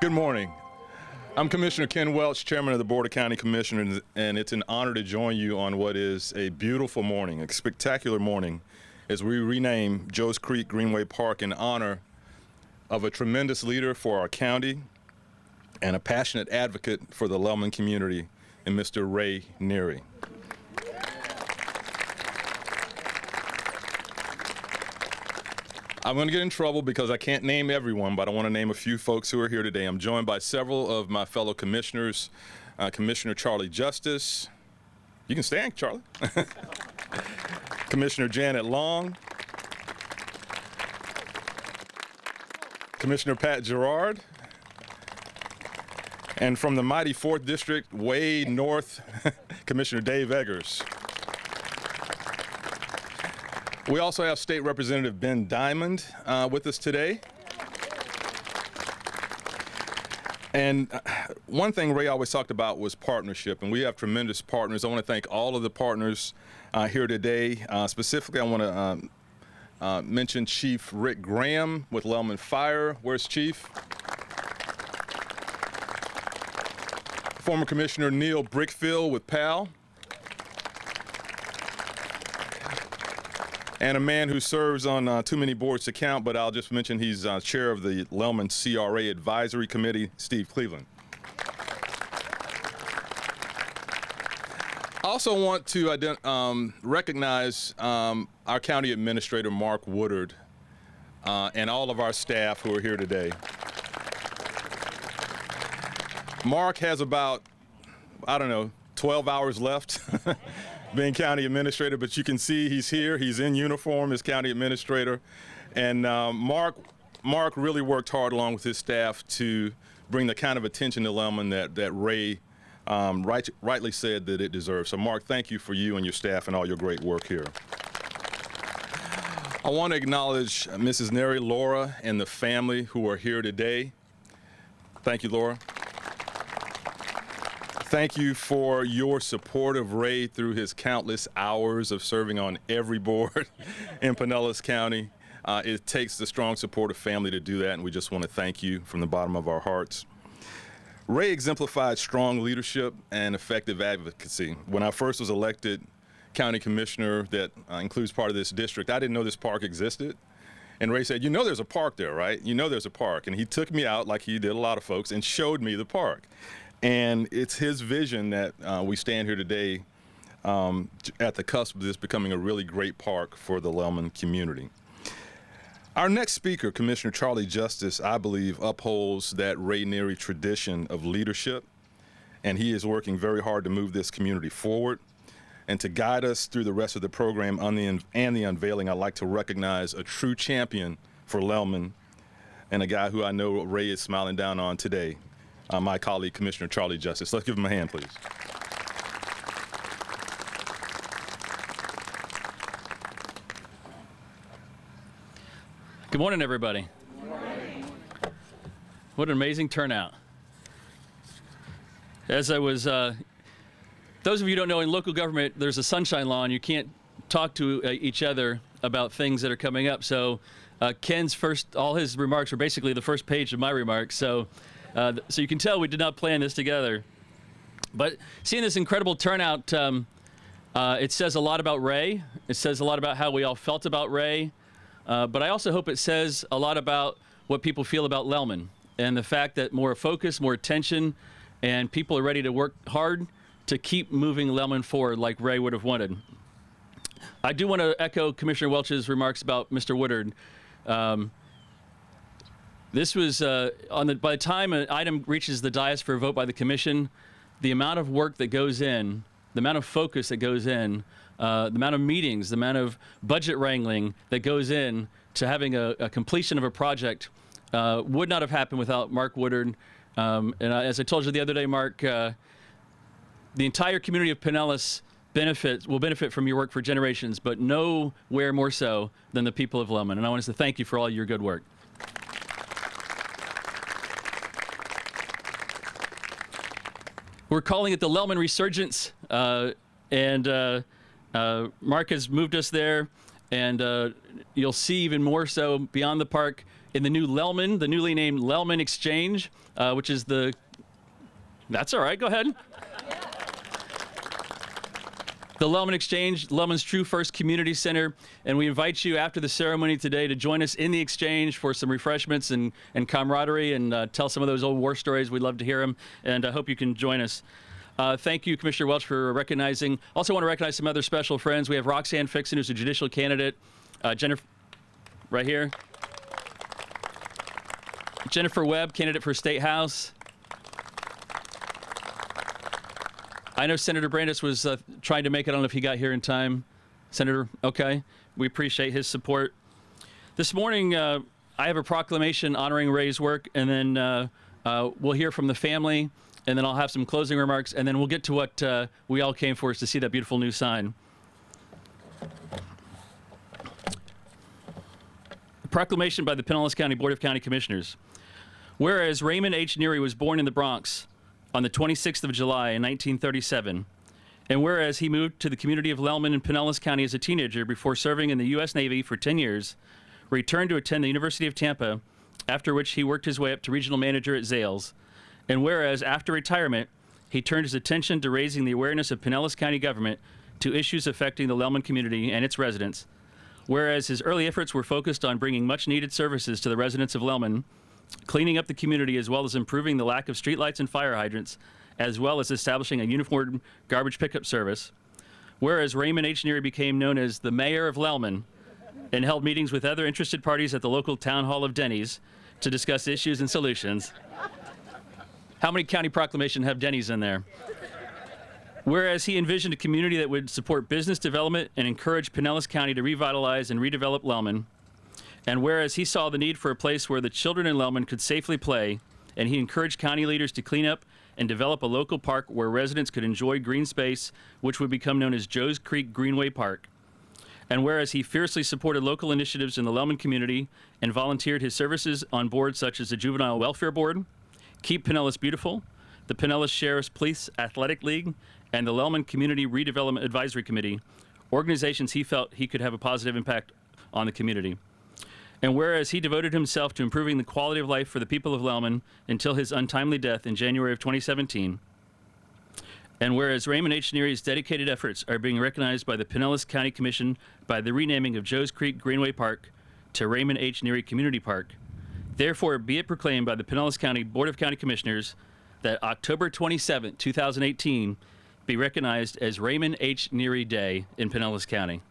Good morning. I'm Commissioner Ken Welch, Chairman of the Board of County Commissioners, and it's an honor to join you on what is a beautiful morning, a spectacular morning, as we rename Joe's Creek Greenway Park in honor of a tremendous leader for our county and a passionate advocate for the Lellman community, and Mr. Ray Neri. I'm going to get in trouble because I can't name everyone, but I want to name a few folks who are here today. I'm joined by several of my fellow commissioners. Commissioner Charlie Justice. You can stand, Charlie. Commissioner Janet Long. Commissioner Pat Gerard. And from the mighty 4th District, way north, Commissioner Dave Eggers. We also have State Representative Ben Diamond with us today. And one thing Ray always talked about was partnership, and we have tremendous partners. I want to thank all of the partners here today. Specifically, I want to mention Chief Rick Graham with Lellman Fire. Where's Chief? Former Commissioner Neil Brickfield with PAL. And a man who serves on too many boards to count, but I'll just mention he's chair of the Lellman CRA Advisory Committee, Steve Cleveland. I also want to recognize our county administrator, Mark Woodard, and all of our staff who are here today. Mark has about, I don't know, 12 hours left being county administrator, but you can see he's here. He's in uniform as county administrator. And Mark really worked hard along with his staff to bring the kind of attention to Lellman that Ray rightly said that it deserves. So Mark, thank you for you and your staff and all your great work here. I want to acknowledge Mrs. Neri, Laura, and the family who are here today. Thank you, Laura. Thank you for your support of Ray through his countless hours of serving on every board in Pinellas County. It takes the strong support of family to do that, and we just want to thank you from the bottom of our hearts. Ray exemplified strong leadership and effective advocacy. When I first was elected county commissioner that includes part of this district, I didn't know this park existed. And Ray said, you know there's a park there, right? You know there's a park. And he took me out, like he did a lot of folks, and showed me the park. And it's his vision that we stand here today at the cusp of this becoming a really great park for the Lellman community. Our next speaker, Commissioner Charlie Justice, I believe upholds that Ray Neri tradition of leadership, and he is working very hard to move this community forward. And to guide us through the rest of the program and the unveiling, I'd like to recognize a true champion for Lellman and a guy who I know Ray is smiling down on today. My colleague, Commissioner Charlie Justice. Let's give him a hand, please. Good morning, everybody. Good morning. What an amazing turnout. As I was, those of you who don't know, in local government, there's a sunshine law, and you can't talk to each other about things that are coming up. So Ken's all his remarks were basically the first page of my remarks. So you can tell we did not plan this together. But seeing this incredible turnout, it says a lot about Ray. It says a lot about how we all felt about Ray. But I also hope it says a lot about what people feel about Lellman and the fact that more focus, more attention, and people are ready to work hard to keep moving Lellman forward like Ray would have wanted. I do want to echo Commissioner Welch's remarks about Mr. Woodard. This was, by the time an item reaches the dais for a vote by the commission, the amount of work that goes in, the amount of focus that goes in, the amount of meetings, the amount of budget wrangling that goes in to having a completion of a project would not have happened without Mark Woodard. As I told you the other day, Mark, the entire community of Pinellas will benefit from your work for generations, but nowhere more so than the people of Lellman. And I want to thank you for all your good work. We're calling it the Lellman Resurgence, and Mark has moved us there, and you'll see even more so beyond the park. in the newly named Lellman Exchange, which is the... That's all right, go ahead. The Lellman Exchange, Lellman's true first community center, and we invite you after the ceremony today to join us in the Exchange for some refreshments and camaraderie, and tell some of those old war stories. We'd love to hear them, and I hope you can join us. Thank you, Commissioner Welch, for recognizing. Also want to recognize some other special friends. We have Roxanne Fixon, who's a judicial candidate. Jennifer, right here. Jennifer Webb, candidate for State House. I know Senator Brandis was trying to make it. I don't know if he got here in time. Senator, okay. We appreciate his support. This morning, I have a proclamation honoring Ray's work, and then we'll hear from the family, and then I'll have some closing remarks, and then we'll get to what we all came for, is to see that beautiful new sign. A proclamation by the Pinellas County Board of County Commissioners. Whereas Raymond H. Neri was born in the Bronx on the 26th of July in 1937, and whereas he moved to the community of Lellman in Pinellas County as a teenager before serving in the U.S. Navy for 10 years, returned to attend the University of Tampa, after which he worked his way up to regional manager at Zales, and whereas after retirement, he turned his attention to raising the awareness of Pinellas County government to issues affecting the Lellman community and its residents, whereas his early efforts were focused on bringing much-needed services to the residents of Lellman, cleaning up the community, as well as improving the lack of streetlights and fire hydrants, as well as establishing a uniform garbage pickup service. Whereas Raymond H. Neri became known as the mayor of Lellman and held meetings with other interested parties at the local town hall of Denny's to discuss issues and solutions. How many county proclamations have Denny's in there? Whereas he envisioned a community that would support business development and encourage Pinellas County to revitalize and redevelop Lellman. And whereas he saw the need for a place where the children in Lellman could safely play, and he encouraged county leaders to clean up and develop a local park where residents could enjoy green space, which would become known as Joe's Creek Greenway Park. And whereas he fiercely supported local initiatives in the Lellman community and volunteered his services on boards such as the Juvenile Welfare Board, Keep Pinellas Beautiful, the Pinellas Sheriff's Police Athletic League, and the Lellman Community Redevelopment Advisory Committee, organizations he felt he could have a positive impact on the community. And whereas he devoted himself to improving the quality of life for the people of Lellman until his untimely death in January of 2017, and whereas Raymond H. Neri's dedicated efforts are being recognized by the Pinellas County Commission by the renaming of Joe's Creek Greenway Park to Raymond H. Neri Community Park, therefore be it proclaimed by the Pinellas County Board of County Commissioners that October 27, 2018 be recognized as Raymond H. Neri Day in Pinellas County.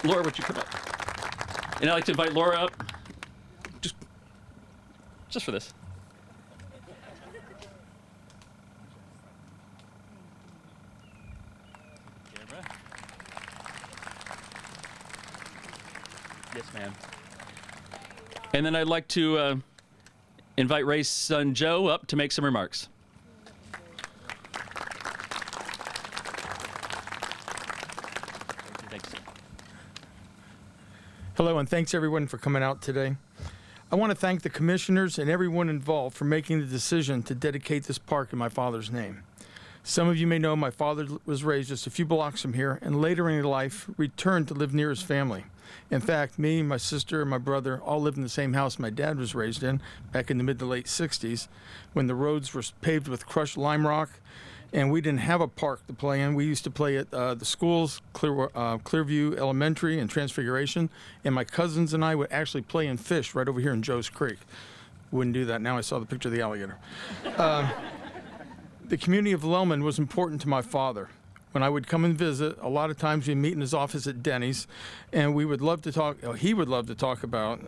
Laura, would you come up? And I'd like to invite Laura up, just for this. Camera. Yes, ma'am. And then I'd like to invite Ray's son, Joe, up to make some remarks. Hello, and thanks everyone for coming out today. I want to thank the commissioners and everyone involved for making the decision to dedicate this park in my father's name. Some of you may know my father was raised just a few blocks from here and later in life returned to live near his family. In fact, me, my sister, and my brother all lived in the same house my dad was raised in back in the mid to late 60s when the roads were paved with crushed lime rock and we didn't have a park to play in. We used to play at the schools, Clearview Elementary and Transfiguration, and my cousins and I would actually play and fish right over here in Joe's Creek. Wouldn't do that now. I saw the picture of the alligator. The community of Lellman was important to my father. When I would come and visit, a lot of times we'd meet in his office at Denny's, and we would love to talk, he would love to talk about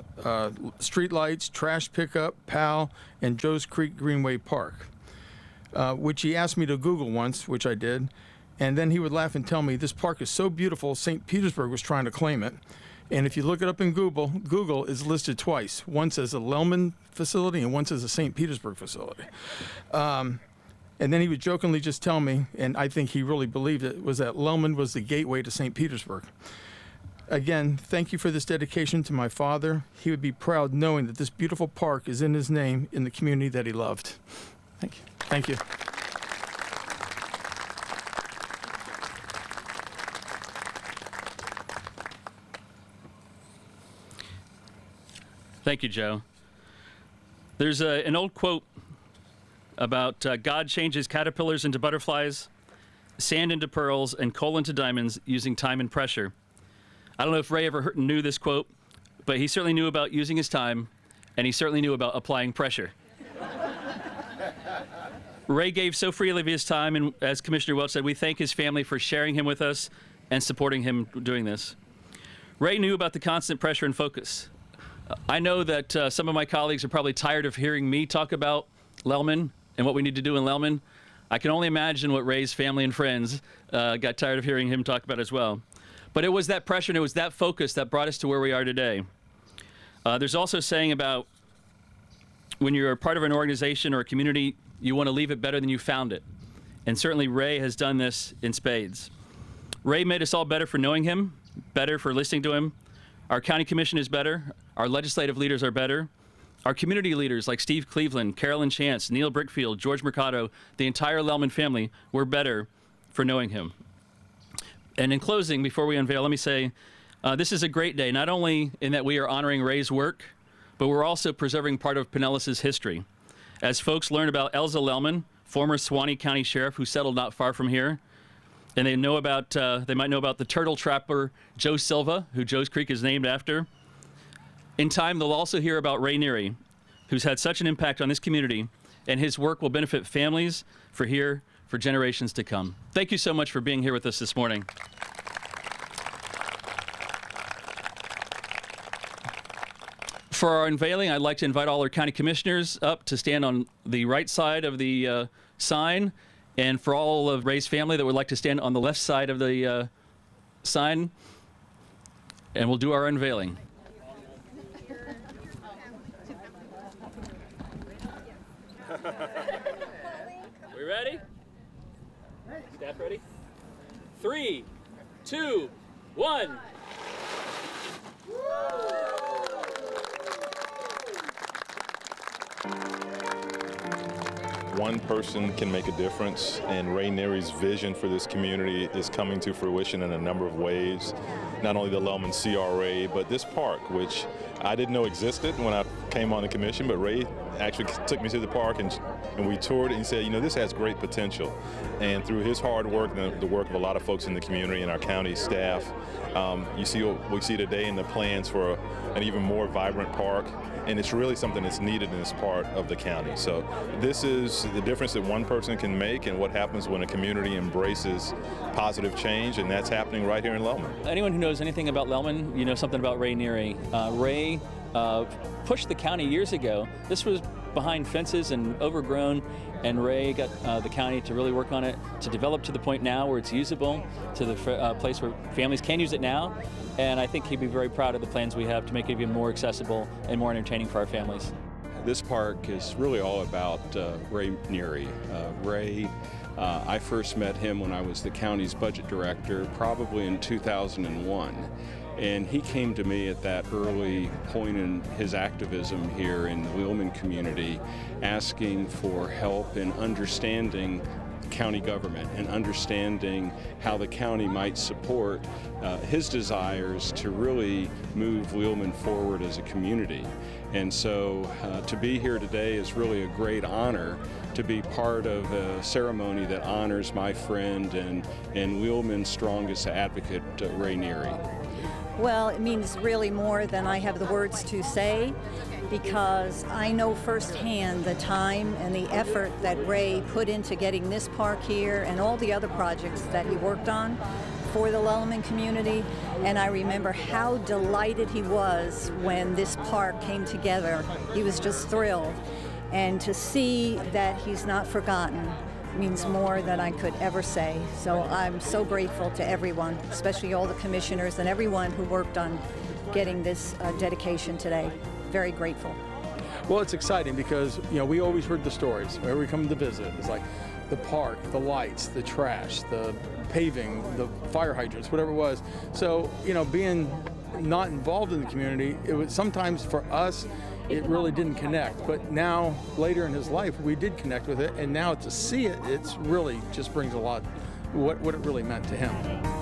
streetlights, trash pickup, PAL, and Joe's Creek Greenway Park. Which he asked me to Google once, which I did, and then he would laugh and tell me this park is so beautiful, St. Petersburg was trying to claim it. And if you look it up in Google, Google is listed twice. Once as a Lellman facility and once as a St. Petersburg facility. And then he would jokingly just tell me, and I think he really believed it, was that Lellman was the gateway to St. Petersburg. Again, thank you for this dedication to my father. He would be proud knowing that this beautiful park is in his name in the community that he loved. Thank you. Thank you. Thank you, Joe. There's an old quote about God changes caterpillars into butterflies, sand into pearls, and coal into diamonds using time and pressure. I don't know if Ray ever knew this quote, but he certainly knew about using his time, and he certainly knew about applying pressure. Ray gave so freely of his time, and as Commissioner Welch said, we thank his family for sharing him with us and supporting him doing this. Ray knew about the constant pressure and focus. I know that some of my colleagues are probably tired of hearing me talk about Lellman and what we need to do in Lellman. I can only imagine what Ray's family and friends got tired of hearing him talk about as well. But it was that pressure and it was that focus that brought us to where we are today. There's also saying about when you're a part of an organization or a community, you want to leave it better than you found it. And certainly Ray has done this in spades. Ray made us all better for knowing him, better for listening to him. Our county commission is better. Our legislative leaders are better. Our community leaders like Steve Cleveland, Carolyn Chance, Neil Brickfield, George Mercado, the entire Lellman family were better for knowing him. And in closing, before we unveil, let me say this is a great day, not only in that we are honoring Ray's work, but we're also preserving part of Pinellas' history. As folks learn about Elza Lellman, former Suwannee County Sheriff who settled not far from here, and they know about, they might know about the turtle trapper Joe Silva, who Joe's Creek is named after. In time, they'll also hear about Ray Neri, who's had such an impact on this community, and his work will benefit families for generations to come. Thank you so much for being here with us this morning. For our unveiling, I'd like to invite all our county commissioners up to stand on the right side of the sign, and for all of Ray's family that would like to stand on the left side of the sign, and we'll do our unveiling. We ready? Staff ready? 3, 2, 1. One person can make a difference, and Ray Neri's vision for this community is coming to fruition in a number of ways. Not only the Lellman CRA, but this park, which I didn't know existed when I came on the commission, but Ray actually took me to the park and we toured it and he said, you know, this has great potential. And through his hard work and the work of a lot of folks in the community and our county staff, you see what we see today in the plans for an even more vibrant park. And it's really something that's needed in this part of the county. So this is the difference that one person can make and what happens when a community embraces positive change, and that's happening right here in Lellman. Anyone who knows anything about Lellman, you know something about Ray Neri. Ray pushed the county years ago. This was behind fences and overgrown, and Ray got the county to really work on it, to develop to the point now where it's usable, to the place where families can use it now. And I think he'd be very proud of the plans we have to make it even more accessible and more entertaining for our families. This park is really all about Ray Neri. Ray, I first met him when I was the county's budget director, probably in 2001. And he came to me at that early point in his activism here in the Lellman community, asking for help in understanding county government and understanding how the county might support his desires to really move Lellman forward as a community. And so to be here today is really a great honor to be part of a ceremony that honors my friend and Lellman's strongest advocate, Ray Neri. Well, it means really more than I have the words to say, because I know firsthand the time and the effort that Ray put into getting this park here and all the other projects that he worked on for the Lellman community. And I remember how delighted he was when this park came together. He was just thrilled. And to see that he's not forgotten means more than I could ever say. So I'm so grateful to everyone, especially all the commissioners and everyone who worked on getting this dedication today. Very grateful. Well, it's exciting because, you know, we always heard the stories whenever we come to visit. It's like the park, the lights, the trash, the paving, the fire hydrants, whatever it was. So, you know, being not involved in the community, it was sometimes for us, it really didn't connect. But now, later in his life, we did connect with it, and now to see it, it's really just brings a lot, what it really meant to him.